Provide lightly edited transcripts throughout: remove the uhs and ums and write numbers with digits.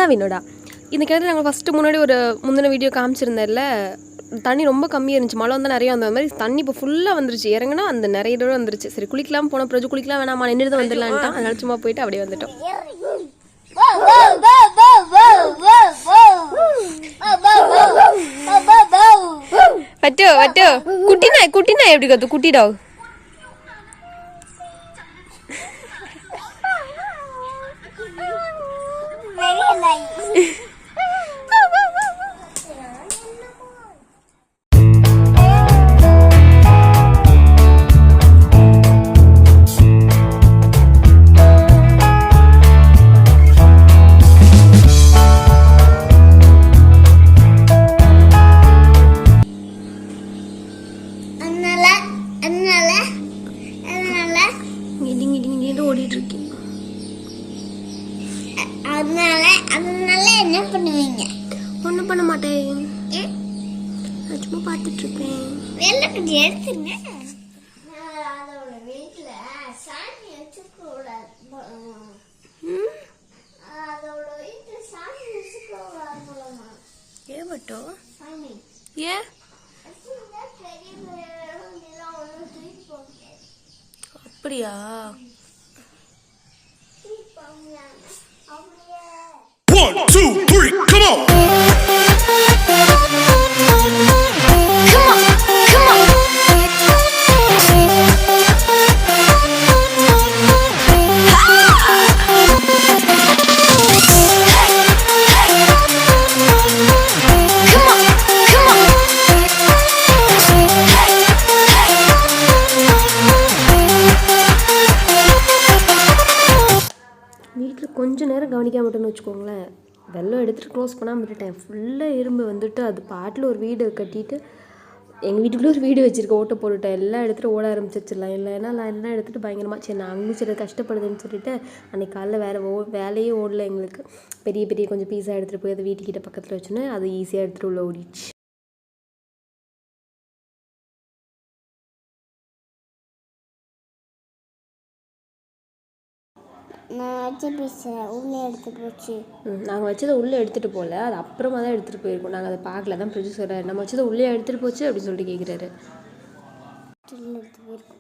இதுதான் வினோடா. இந்த கிணறு நாங்கள் ஃபஸ்ட்டு முன்னாடி ஒரு முந்தின வீடியோ காமிச்சிருந்தேன்ல, தண்ணி ரொம்ப கம்மியாக இருந்துச்சு, மழை வந்தால் நிறையா வந்த மாதிரி தண்ணி இப்போ ஃபுல்லாக வந்துருச்சு. இறங்குனா அந்த நிறைய தடவை வந்துருச்சு. சரி குளிக்கலாம் போன பிறகு குளிக்கலாம் வேணாமா நின்று தான் வந்துடலான்ட்டான். அதனால சும்மா போயிட்டு அப்படியே வந்துட்டோம். வட்டோ வட்டோ குட்டி நாய் எப்படி கத்து குட்டி டாக். ஓடிட்டு இருக்கேன். அதனால என்ன பண்ணுவீங்க? ஒன்றும் பண்ண மாட்டேன், சும்மா பார்த்துட்டு இருப்பேன். வெள்ளக்கட்டி எடுத்துங்க. அதோட வீட்டுல சாமி வச்சுக்கூடாது. அதோட வீட்டுல சாமி வச்சுக்கூடாது போலமா. ஏன் மட்டும் ஏன் அப்படியா? 1, 2, 3, come on! வீட்டில் கொஞ்சம் நேரம் கவனிக்காம மட்டும்னு வச்சுக்கோங்களேன், வெள்ளம் எடுத்துகிட்டு க்ளோஸ் பண்ணாமல் விட்டுட்டேன். ஃபுல்லாக எறும்பு வந்துட்டு அது பாட்டில் ஒரு வீடு கட்டிட்டு எங்கள் வீட்டுக்குள்ளே ஒரு வீடு வச்சுருக்கேன், ஓட்ட போட்டுவிட்டேன். எல்லாம் எடுத்துகிட்டு ஓட ஆரம்பிச்சிடலாம். இல்லைன்னா நான் எல்லாம் எடுத்துகிட்டு பயங்கரமாக சரி நாங்களும் சரி கஷ்டப்படுதுன்னு சொல்லிட்டு அன்றைக்கி காலைல வேலையே ஓடல எங்களுக்கு. பெரிய பெரிய கொஞ்சம் பீஸாக எடுத்துகிட்டு போய் அதை வீட்டுக்கிட்ட பக்கத்தில் வச்சுன்னு அது ஈஸியாக எடுத்துகிட்டு உள்ள ஓடிடுச்சு. நான் வச்ச பீஸை உள்ளே எடுத்துகிட்டு போச்சு. நாங்கள் வச்சதை உள்ளே எடுத்துகிட்டு போகல, அது அப்புறமா தான் எடுத்துகிட்டு போயிருக்கோம். நாங்கள் அதை பார்க்கல. தான் ப்ரொடியூசர் சொல்கிறார் நம்ம வச்சதை உள்ளே எடுத்துகிட்டு போச்சு அப்படின்னு சொல்லிட்டு கேட்குறாரு. எடுத்து போயிருக்கோம்.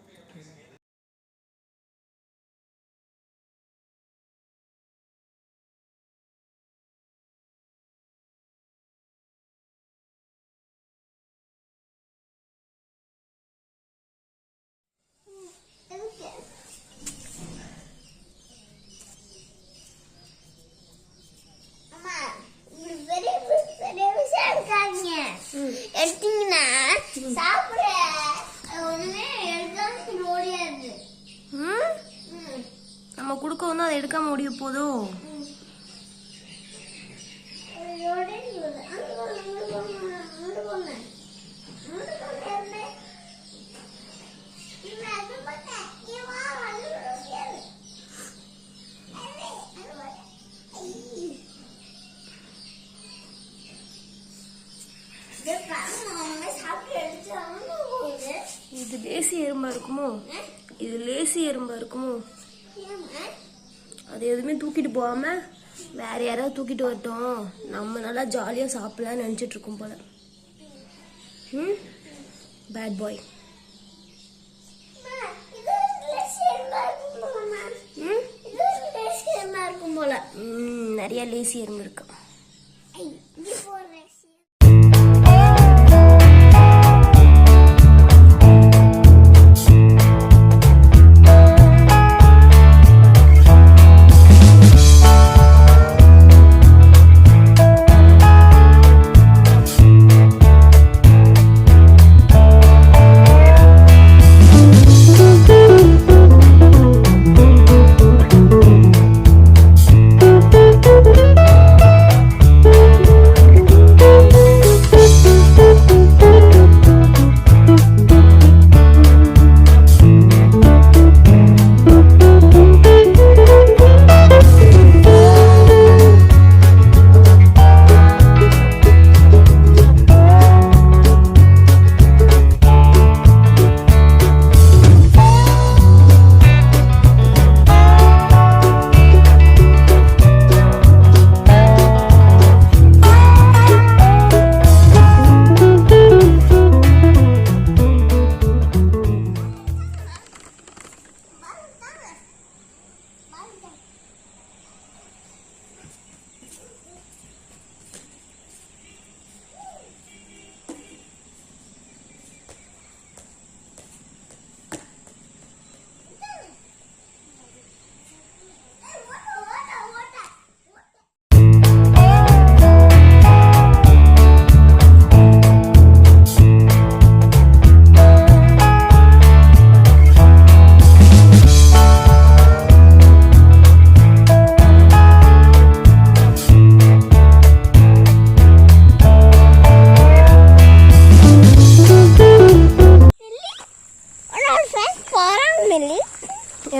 எடுத்தீங்கன்னா சாப்பிட ஒண்ணுமே எடுக்காம ஓடியாது. நம்ம கொடுக்கவும் அதை எடுக்காம ஓடிய போதோ. இது லேசி எறும்பா இருக்குமோ? இது லேசி எறும்பா இருக்குமோ? அது எதுவுமே தூக்கிட்டு போகாம வேற யாராவது தூக்கிட்டு வரட்டும், நம்ம நல்லா ஜாலியாக சாப்பிடலான்னு நினச்சிட்டு இருக்கோம் போல. Bad boy. இருக்கும் போல நிறைய லேசி எறும்பு இருக்கு.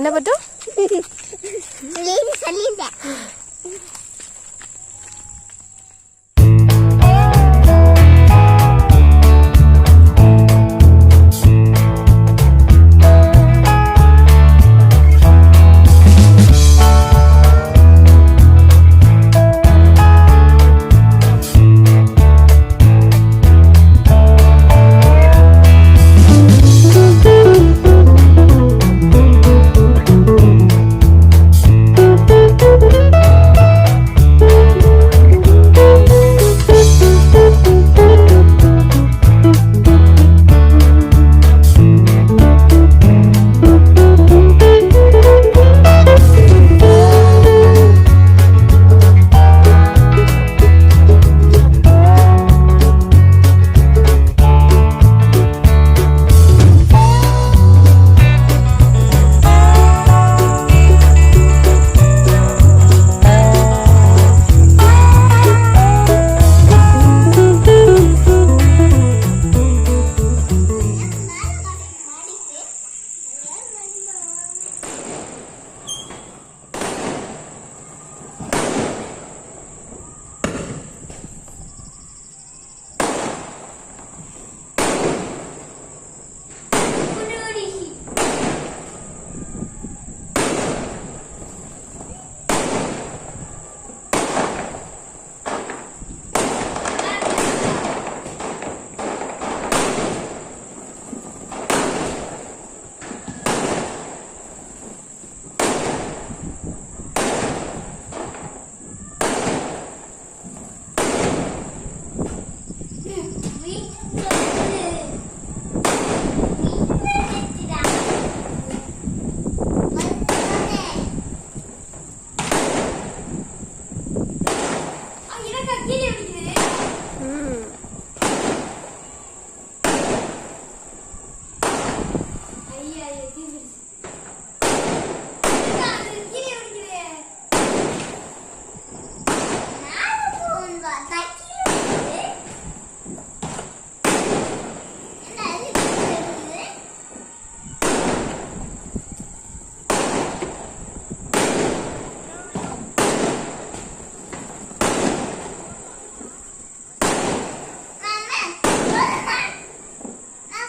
என்ன பட்டும்